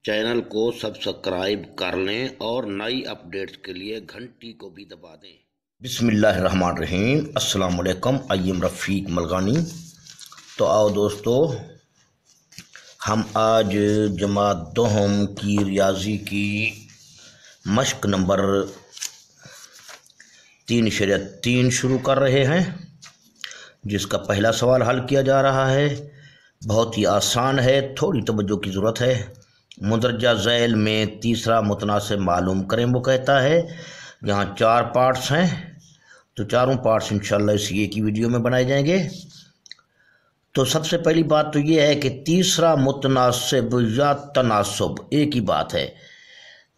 Channel को subscribe कर लें और नई अपडेट्स के लिए घंटी को भी दबा दें। बिस्मिल्लाहिर्रहमानिर्रहीम। अस्सलाम वालेकुम। अय्यम रफ़ीक मलगानी। तो आओ दोस्तों, हम आज जमात दोहम की रियाजी की मश्क नंबर 3/3 शुरू कर रहे हैं, जिसका पहला सवाल हल किया जा रहा है। बहुत ही आसान है, थोड़ी तवज्जो की ज़रूरत है। मुंदरजा ज़ैल में तीसरा मुतनासिब मालूम करें। वो कहता है यहाँ 4 पार्ट्स हैं, तो चारों पार्ट्स इंशाल्लाह इस एक ही वीडियो में बनाए जाएंगे। तो सबसे पहली बात तो ये है कि तीसरा मुतनासिब या तनासुब एक ही बात है।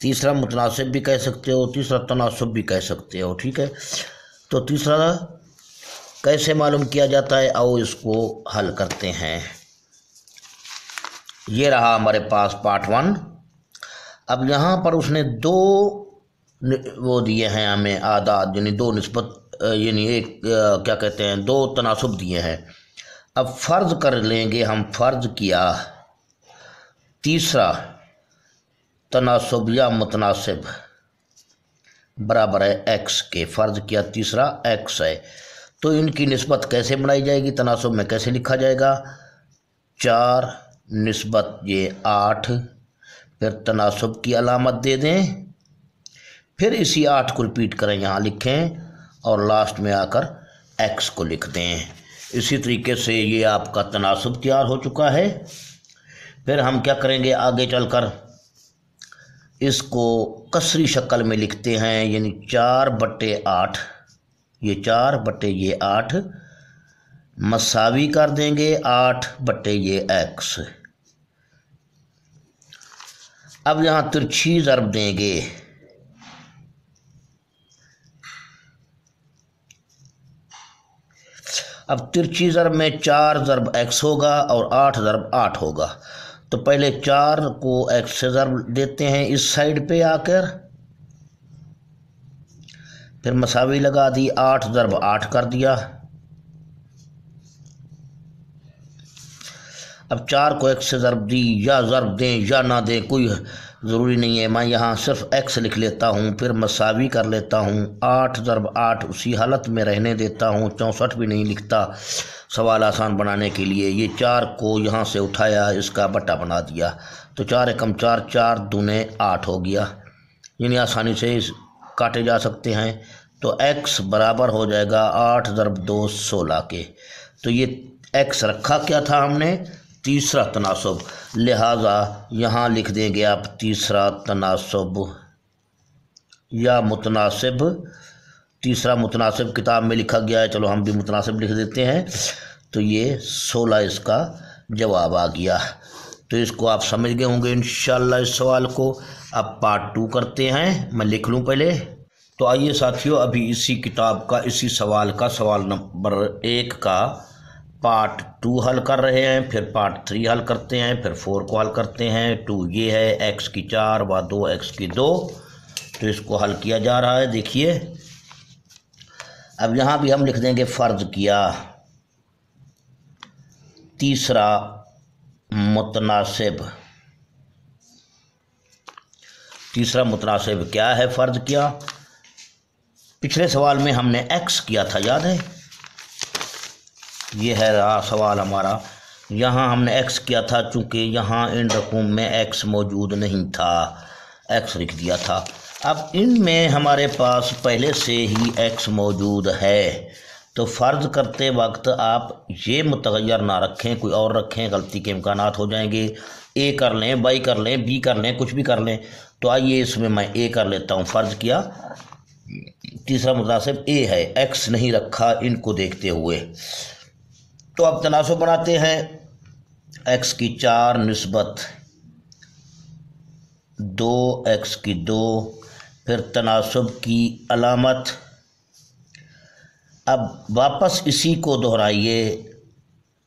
तीसरा मुतनासिब भी कह सकते हो, तीसरा तनासुब भी कह सकते हो, ठीक है। तो तीसरा कैसे मालूम किया जाता है, आओ इसको हल करते हैं। ये रहा हमारे पास पार्ट 1। अब यहाँ पर उसने दो वो दिए हैं हमें आदाद, यानी दो निस्बत, यानी एक क्या कहते हैं, दो तनासुब दिए हैं। अब फ़र्ज़ कर लेंगे हम, फ़र्ज़ किया तीसरा तनासुब या मुतनासिब बराबर है एक्स के। फ़र्ज़ किया तीसरा एक्स है, तो इनकी निस्बत कैसे बनाई जाएगी, तनासुब में कैसे लिखा जाएगा। 4 निस्बत ये 8, फिर तनासुब की अलामत दे दें, फिर इसी 8 को रिपीट करें, यहाँ लिखें और लास्ट में आकर एक्स को लिख दें। इसी तरीके से ये आपका तनासुब तैयार हो चुका है। फिर हम क्या करेंगे, आगे चलकर इसको कसरी शक्ल में लिखते हैं, यानी 4/8, ये 4/8 मसावी कर देंगे 8/ये एक्स। अब यहाँ तिरछी ज़रब देंगे, अब तिरछी ज़रब में 4 ज़रब एक्स होगा और 8 ज़रब 8 होगा। तो पहले 4 को एक्स से ज़रब देते हैं इस साइड पे आकर, फिर मसावी लगा दी, 8 ज़रब 8 कर दिया। अब 4 को एक्स से ज़रब दी, या ज़रब दें या ना दें कोई ज़रूरी नहीं है, मैं यहाँ सिर्फ एक्स लिख लेता हूँ, फिर मसावी कर लेता हूँ। 8 ज़रब 8 उसी हालत में रहने देता हूँ, 64 भी नहीं लिखता सवाल आसान बनाने के लिए। ये 4 को यहाँ से उठाया, इसका बट्टा बना दिया, तो 4 एकम 4, 4 दूने 8 हो गया, यानी आसानी से काटे जा सकते हैं। तो x बराबर हो जाएगा 8 ज़रब 2 16 के। तो ये x रखा क्या था हमने, तीसरा तनासुब, लिहाजा यहाँ लिख देंगे आप तीसरा तनासुब या मुतनासिब। तीसरा मुतनासिब किताब में लिखा गया है, चलो हम भी मुतनासिब लिख देते हैं। तो ये 16 इसका जवाब आ गया। तो इसको आप समझ गए होंगे इंशाल्लाह इस सवाल को। अब पार्ट 2 करते हैं, मैं लिख लूँ पहले। तो आइए साथियों, अभी इसी किताब का इसी सवाल का सवाल नंबर 1 का पार्ट 2 हल कर रहे हैं, फिर पार्ट 3 हल करते हैं, फिर 4 को हल करते हैं। 2 ये है, x की 4 व 2x की 2, तो इसको हल किया जा रहा है, देखिए। अब यहाँ भी हम लिख देंगे फ़र्ज़ किया तीसरा मुतनासिब। तीसरा मुतनासिब क्या है, फ़र्ज़ किया। पिछले सवाल में हमने x किया था, याद है, ये है रहा सवाल हमारा। यहाँ हमने x किया था, चूँकि यहाँ इन रकूम में x मौजूद नहीं था, x लिख दिया था। अब इनमें हमारे पास पहले से ही x मौजूद है, तो फ़र्ज़ करते वक्त आप ये मुतग़य्यर ना रखें, कोई और रखें, गलती के इम्कानात हो जाएंगे। a कर लें, y कर लें, b कर लें, कुछ भी कर लें। तो आइए इसमें मैं a कर लेता हूँ। फ़र्ज़ किया तीसरा मुतनासिब a है, x नहीं रखा इनको देखते हुए। तो अब तनासुब बनाते हैं, x की 4 निस्बत 2x की 2, फिर तनासुब की अलामत। अब वापस इसी को दोहराइए,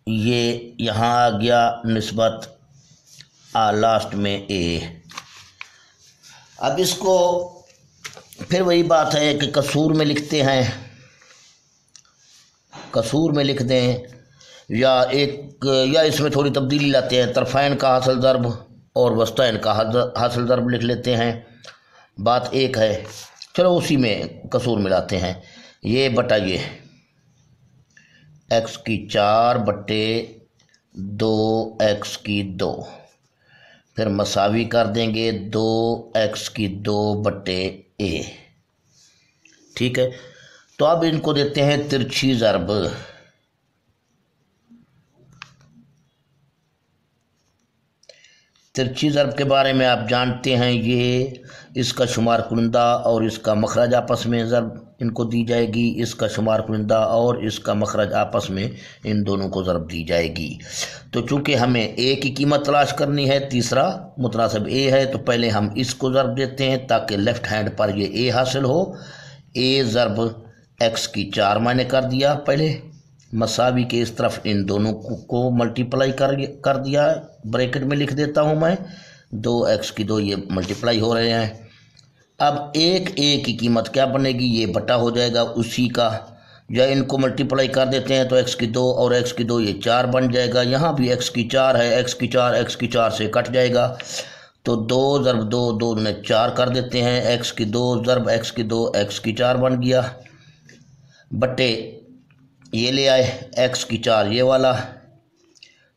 ये यहाँ आ गया निस्बत लास्ट में a। अब इसको फिर वही बात है कि कसूर में लिखते हैं, कसूर में लिख दें, या इसमें थोड़ी तब्दीली लाते हैं। तरफ़ैन का हासिल ज़रब और वस्ताइन का हासिल ज़र्ब लिख लेते हैं। बात एक है, चलो उसी में कसूर मिलाते हैं। ये बटा ये x की 4 बटे 2x की 2, फिर मसावी कर देंगे 2x की 2 बटे a। ठीक है, तो अब इनको देते हैं तिरछी ज़र्ब। तिरछी ज़र्ब के बारे में आप जानते हैं, ये इसका शुमार कुनिंदा और इसका मखरज आपस में ज़र्ब इनको दी जाएगी, इसका शुमार कुनिंदा और इसका मखरज आपस में इन दोनों को ज़र्ब दी जाएगी। तो चूँकि हमें ए की कीमत तलाश करनी है, तीसरा मुतनासिब ए है, तो पहले हम इसको ज़र्ब देते हैं ताकि लेफ़्ट हैंड पर ये ए हासिल हो। ए ज़र्ब एक्स की 4 मैंने कर दिया, पहले मसावी के इस तरफ इन दोनों को मल्टीप्लाई कर दिया, ब्रैकेट में लिख देता हूँ मैं, 2x की 2 ये मल्टीप्लाई हो रहे हैं। अब एक ए की कीमत क्या बनेगी, ये बटा हो जाएगा उसी का, या इनको मल्टीप्लाई कर देते हैं तो x की 2 और x की 2 ये 4 बन जाएगा। यहाँ भी x की 4 है, x की 4 से कट जाएगा, तो 2 ज़र्ब 2 2 ने 4 कर देते हैं, x की 2 ज़र्ब x की 2 x की 4 बन गया, बटे ये ले आए x की 4 ये वाला,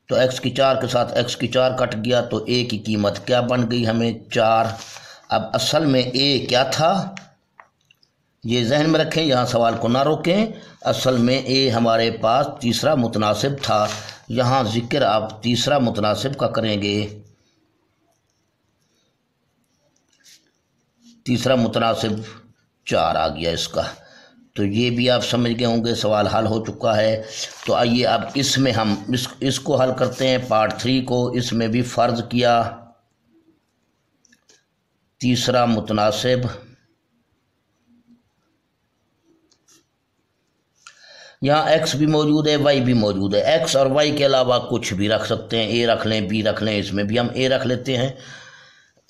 तो x की 4 के साथ x की 4 कट गया, तो a की कीमत क्या बन गई हमें 4। अब असल में a क्या था, ये जहन में रखें, यहाँ सवाल को ना रोकें। असल में a हमारे पास तीसरा मुतनासिब था, यहाँ जिक्र आप तीसरा मुतनासिब का करेंगे। तीसरा मुतनासिब 4 आ गया इसका, तो ये भी आप समझ गए होंगे, सवाल हल हो चुका है। तो आइए अब इसमें हम इसको हल करते हैं, पार्ट 3 को। इसमें भी फ़र्ज़ किया तीसरा मुतनासिब, यहाँ x भी मौजूद है, y भी मौजूद है, x और y के अलावा कुछ भी रख सकते हैं, a रख लें, b रख लें, इसमें भी हम a रख लेते हैं,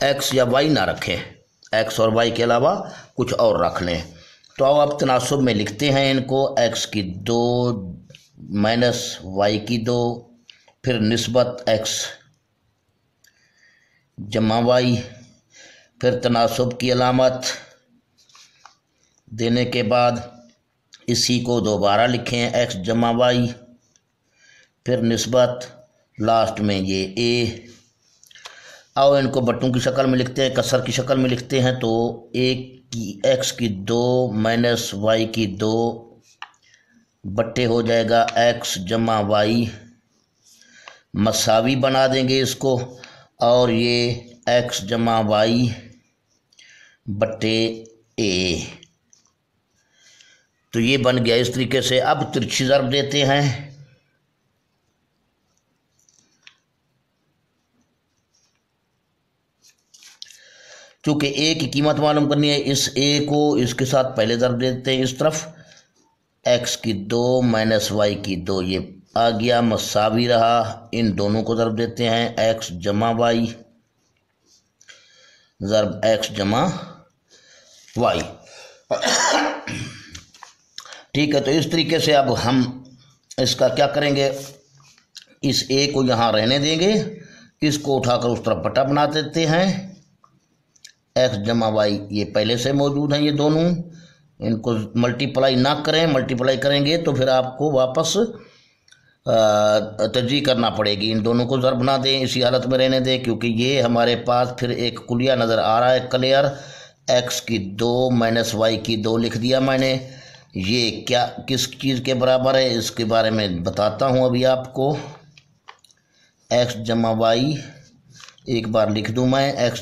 x या y ना रखें, x और y के अलावा कुछ और रख लें। तो अब तनासुब में लिखते हैं इनको, x की 2 माइनस y की 2, फिर निस्बत x जमा y, फिर तनासुब की अलामत देने के बाद इसी को दोबारा लिखें, x जमा y, फिर निस्बत लास्ट में ये a। और इनको बट्टों की शक्ल में लिखते हैं, कसर की शक्ल में लिखते हैं, तो x की 2 माइनस y की 2 बट्टे हो जाएगा x जमा y, मसावी बना देंगे इसको, और ये x जमा y बट्टे a। तो ये बन गया इस तरीके से। अब तिरछी ज़र्ब देते हैं, चूँकि a की कीमत मालूम करनी है, इस a को इसके साथ पहले ज़र्ब देते हैं इस तरफ, x की 2 माइनस y की 2 ये आ गया, मसावी रहा, इन दोनों को ज़र्ब देते हैं, x जमा y ज़र्ब x जमा y। ठीक है, तो इस तरीके से अब हम इसका क्या करेंगे, इस a को यहाँ रहने देंगे, इसको उठाकर उस तरफ बटा बना देते हैं, x जमा y ये पहले से मौजूद हैं ये दोनों, इनको मल्टीप्लाई ना करें, मल्टीप्लाई करेंगे तो फिर आपको वापस तर्जीह करना पड़ेगी, इन दोनों को ज़र्ब ना दें, इसी हालत में रहने दें, क्योंकि ये हमारे पास फिर एक कुलिया नज़र आ रहा है क्लियर। x की 2 माइनस y की 2 लिख दिया मैंने, ये क्या किस चीज़ के बराबर है इसके बारे में बताता हूँ अभी आपको। x जमा y एक बार लिख दूँ मैं, x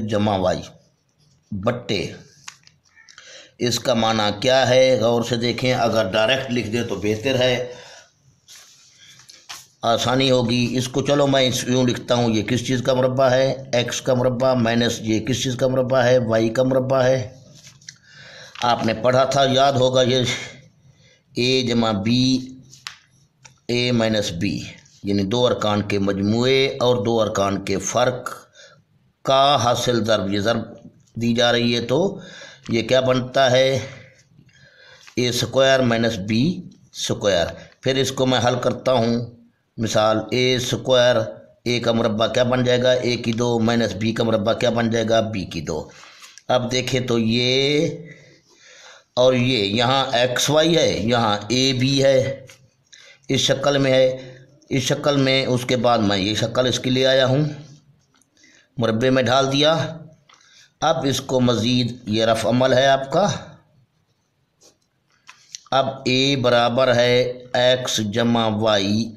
जमा y बट्टे, इसका माना क्या है गौर से देखें, अगर डायरेक्ट लिख दें तो बेहतर है, आसानी होगी। इसको चलो मैं यूँ लिखता हूँ, ये किस चीज़ का मुरब्बा है, x का मुरब्बा, माइनस ये किस चीज़ का मुरब्बा है, y का मुरब्बा है। आपने पढ़ा था, याद होगा, ये a जमा b, a माइनस b, यानी 2 अरकान के मजमूए और 2 अरकान के फ़र्क का हासिल ज़र्ब, ये ज़र्ब दी जा रही है, तो ये क्या बनता है, a square minus b square. फिर इसको मैं हल करता हूँ, मिसाल a स्क्वायर ए का मुरब्बा क्या बन जाएगा, ए की 2 माइनस बी का मुरब्बा क्या बन जाएगा, बी की 2। अब देखें तो ये और ये यहाँ एक्स वाई है, यहाँ ए बी है, इस शक्ल में है, इस शक्ल में। उसके बाद मैं ये शक्ल इसके लिए आया हूँ, मुरब्बे में ढाल दिया। अब इसको मज़ीद ये रफ़ अमल है आपका। अब ए बराबर है एक्स जमा वाई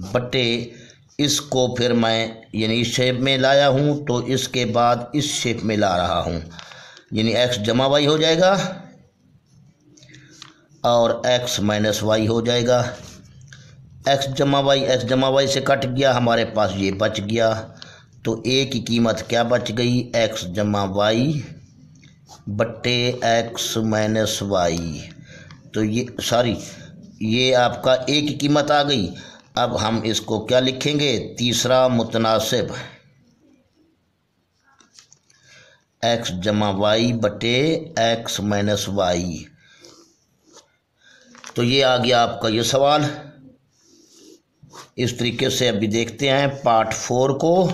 बटे, इसको फिर मैं यानी इस शेप में लाया हूँ तो इसके बाद इस शेप में ला रहा हूँ, यानी एक्स जमा वाई हो जाएगा और एक्स माइनस वाई हो जाएगा। एक्स जमा वाई से कट गया, हमारे पास ये बच गया। तो ए की कीमत क्या बच गई, एक्स जमा वाई बट्टे एक्स माइनस वाई। तो ये आपका ए की कीमत आ गई। अब हम इसको क्या लिखेंगे, तीसरा मुतनासिब एक्स जमा वाई बटे एक्स माइनस वाई। तो ये आ गया आपका ये सवाल। इस तरीके से अभी देखते हैं पार्ट 4 को।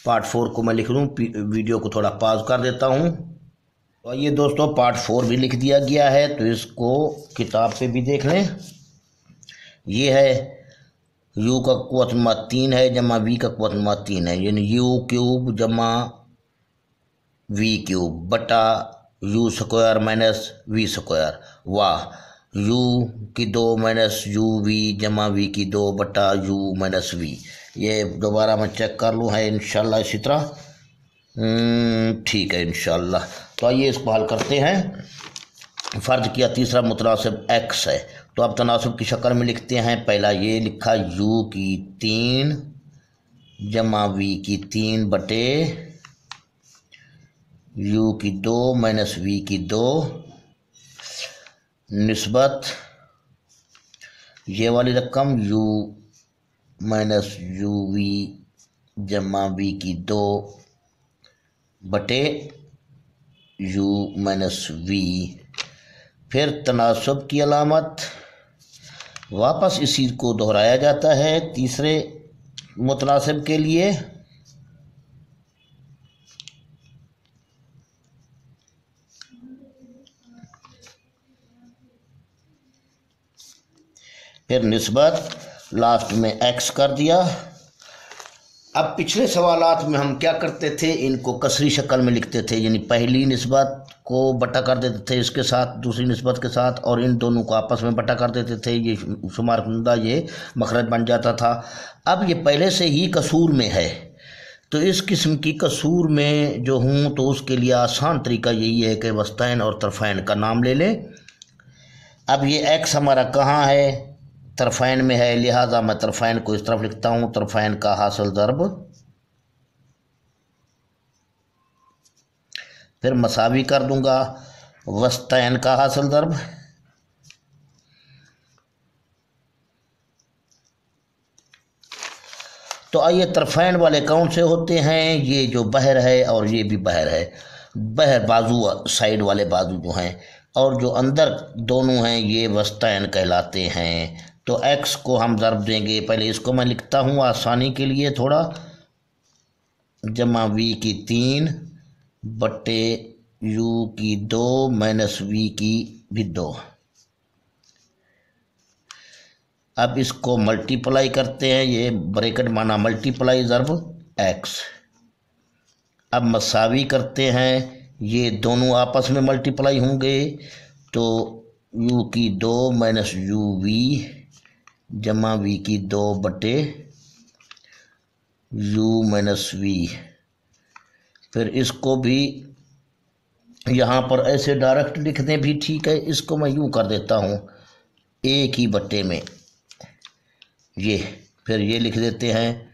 पार्ट 4 को मैं लिख लूँ, वीडियो को थोड़ा पॉज कर देता हूँ। तो ये दोस्तों पार्ट 4 भी लिख दिया गया है, तो इसको किताब पे भी देख लें। ये है u का क़ुव्वत मा 3 है जमा v का क़ुव्वत मा 3 है, यानी u क्यूब जमा v क्यूब बटा u square minus v square. वाह, u की 2 माइनस u v जमा v की 2 बटा u माइनस v। ये दोबारा मैं चेक कर लूँ, है इंशाल्लाह इसी तरह। ठीक है इंशाल्लाह। तो आइए इसको हल करते हैं। फ़र्ज किया तीसरा मुतनासिब x है, तो अब तनासब की शक्ल में लिखते हैं। पहला ये लिखा u की 3 जमा v की 3 बटे u की 2 माइनस v की 2 निस्बत ये वाली रकम u माइनस u v जमा v की 2 बटे u माइनस v। फिर तनासब की अलामत, वापस इसी को दोहराया जाता है तीसरे मुतनासिब के लिए। फिर निस्बत लास्ट में x कर दिया। अब पिछले सवालात में हम क्या करते थे, इनको कसरी शक्ल में लिखते थे, यानी पहली निस्बत को बटा कर देते थे इसके साथ, दूसरी निस्बत के साथ, और इन दोनों को आपस में बटा कर देते थे। ये शुमार कुंदा ये मखरज बन जाता था। अब ये पहले से ही कसूर में है, तो इस किस्म की कसूर में जो हूँ तो उसके लिए आसान तरीका यही है कि वस्तैन और तरफ़ैन का नाम ले लें। अब ये x हमारा कहाँ है, तरफ़ैन में है, लिहाजा मैं तरफ़ैन को इस तरफ लिखता हूँ, तरफ़ैन का हासिल ज़र्ब, फिर मसावी कर दूंगा वस्तैन का हासिल ज़र्ब, तो आइए तरफ़ैन वाले कौन से होते हैं, ये जो बहर है और ये भी बहर है। बहर बाजू साइड वाले बाजू जो हैं, और जो अंदर दोनों हैं ये वस्तैन कहलाते हैं। तो x को हम ज़र्ब देंगे, पहले इसको मैं लिखता हूँ आसानी के लिए थोड़ा, जमा v की 3 बटे u की 2 माइनस v की भी 2। अब इसको मल्टीप्लाई करते हैं, ये ब्रैकेट माना मल्टीप्लाई ज़र्ब x। अब मसावी करते हैं, ये दोनों आपस में मल्टीप्लाई होंगे, तो u की 2 माइनस uv जमा v की 2 बटे u माइनस v। फिर इसको भी यहाँ पर ऐसे डायरेक्ट लिख दें भी ठीक है, इसको मैं यूँ कर देता हूँ a की बटे में ये, फिर ये लिख देते हैं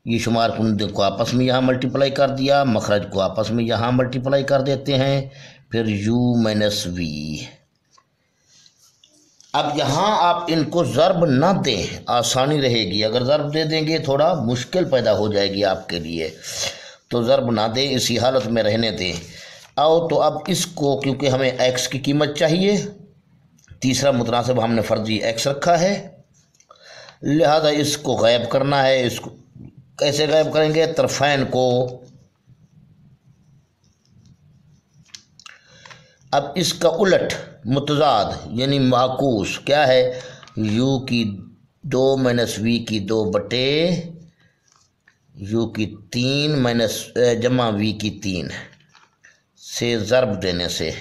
ये शुमार कुंदे को आपस में यहाँ मल्टीप्लाई कर दिया, मखरज को आपस में यहाँ मल्टीप्लाई कर देते हैं, फिर u माइनस v। अब यहाँ आप इनको ज़र्ब ना दें, आसानी रहेगी। अगर ज़र्ब दे देंगे थोड़ा मुश्किल पैदा हो जाएगी आपके लिए, तो ज़र्ब ना दें, इसी हालत में रहने दें। आओ तो अब इसको, क्योंकि हमें एक्स की कीमत चाहिए, तीसरा मुतनासिब हमने फर्जी एक्स रखा है, लिहाजा इसको गायब करना है। इसको कैसे गायब करेंगे? तरफैन को, अब इसका उलट मुतजाद यानी माकूस क्या है? यू की 2 माइनस वी की 2 बटे यू की 3 माइनस जमा वी की 3 से ज़र्ब देने से।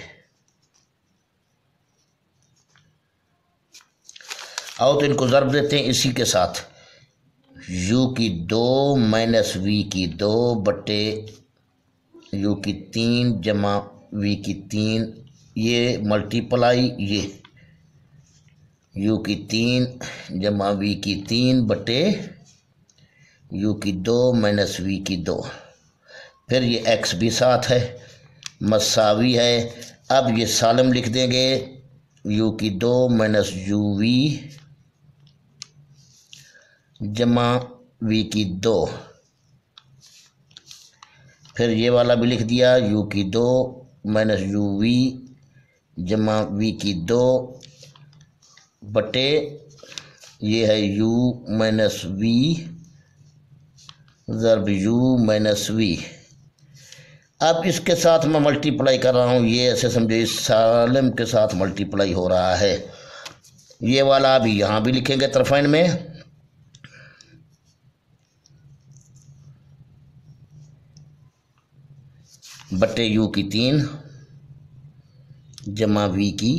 आओ तो इनको ज़र्ब देते हैं इसी के साथ, यू की 2 माइनस वी की 2 बटे यू की 3 जमा वी की 3, ये मल्टीप्लाई ये यू की 3 जमा वी की 3 बटे यू की 2 माइनस वी की 2, फिर ये एक्स भी साथ है, मसावी है। अब ये सालम लिख देंगे, यू की 2 माइनस यू वी जमा वी की 2, फिर ये वाला भी लिख दिया, यू की 2 माइनस यू वी जमा वी की 2 बटे ये है यू माइनस वी ज़र्ब यू माइनस वी। अब इसके साथ मैं मल्टीप्लाई कर रहा हूँ, ये ऐसे समझे इस सालम के साथ मल्टीप्लाई हो रहा है। ये वाला अभी यहाँ भी लिखेंगे तरफाइन में, बटे यू की 3 जमा वी की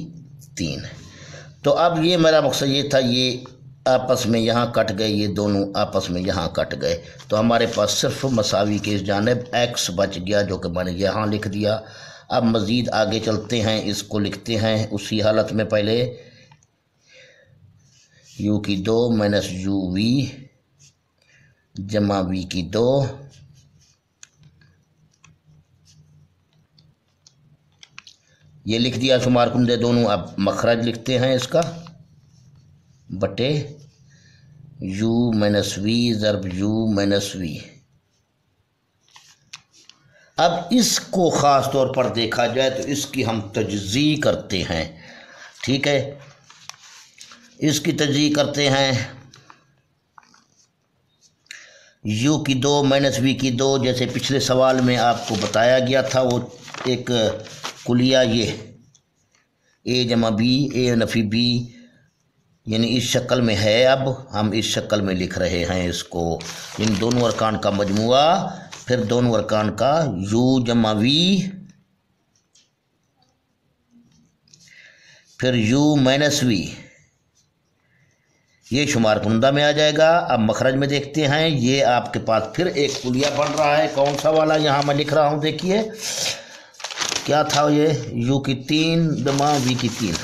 3। तो अब ये मेरा मकसद ये था, ये आपस में यहाँ कट गए, ये दोनों आपस में यहाँ कट गए, तो हमारे पास सिर्फ मसावी के इस जानिब एक्स बच गया, जो कि मैंने यहाँ लिख दिया। अब मज़ीद आगे चलते हैं, इसको लिखते हैं उसी हालत में। पहले यू की 2 माइनस यू वी जमा वी की 2 ये लिख दिया शुमार कुंदे दोनों। अब मखरज लिखते हैं इसका, बटे यू माइनस वी ज़र्ब यू माइनस वी। अब इसको ख़ास तौर पर देखा जाए तो इसकी हम तजज़ी करते हैं, ठीक है, इसकी तजज़ी करते हैं। यू की 2 माइनस वी की 2, जैसे पिछले सवाल में आपको बताया गया था, वो एक कुलिया ये ए जमा बी, ए नफ़ी बी, यानी इस शक्ल में है। अब हम इस शक्ल में लिख रहे हैं इसको, इन दोनों अरकान का मजमुआ, फिर दोनों अरकान का यू जमा वी, फिर यू माइनस वी, ये शुमार कुंदा में आ जाएगा। अब मखरज में देखते हैं, ये आपके पास फिर एक कुलिया बन रहा है। कौन सा वाला? यहाँ मैं लिख रहा हूँ, देखिए क्या था ये, यू की 3 जमा वी की 3।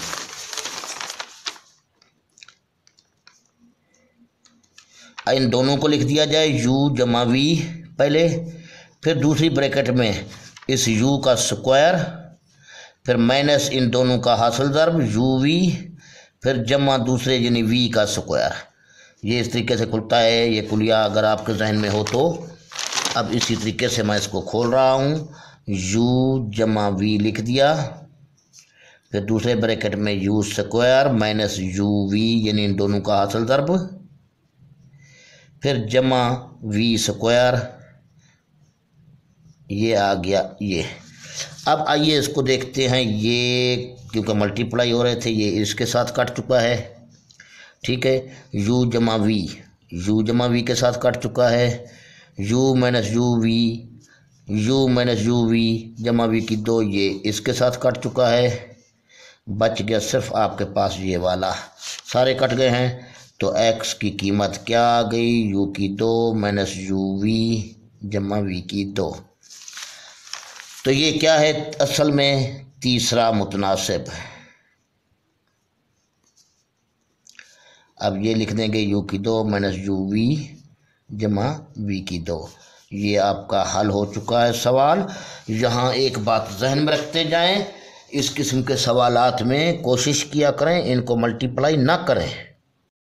इन दोनों को लिख दिया जाए, यू जमा वी पहले, फिर दूसरी ब्रैकेट में इस यू का स्क्वायर, फिर माइनस इन दोनों का हासिल ज़र्ब यू वी, फिर जमा दूसरे यानी वी का स्क्वायर। ये इस तरीके से खुलता है ये कुलिया, अगर आपके जहन में हो तो। अब इसी तरीके से मैं इसको खोल रहा हूँ, यू जमा वी लिख दिया, फिर दूसरे ब्रैकेट में U square minus you V यानी इन दोनों का हासिल ज़र्ब, फिर जमा वी स्क्वायर, ये आ गया ये। अब आइए इसको देखते हैं, ये क्योंकि मल्टीप्लाई हो रहे थे, ये इसके साथ कट चुका है, ठीक है। यू जमा वी के साथ कट चुका है, you minus U minus you we जमा वी की 2, ये इसके साथ कट चुका है। बच गया सिर्फ आपके पास ये वाला, सारे कट गए हैं। तो एक्स की कीमत क्या आ गई? यू की 2 माइनस यू वी जमा वी की 2। तो ये क्या है असल में? तीसरा मुतनासिब। अब ये लिख देंगे यू की 2 माइनस यू वी जमा वी की 2। ये आपका हल हो चुका है सवाल। यहाँ एक बात जहन में रखते जाएं, इस किस्म के सवालात में कोशिश किया करें इनको मल्टीप्लाई ना करें।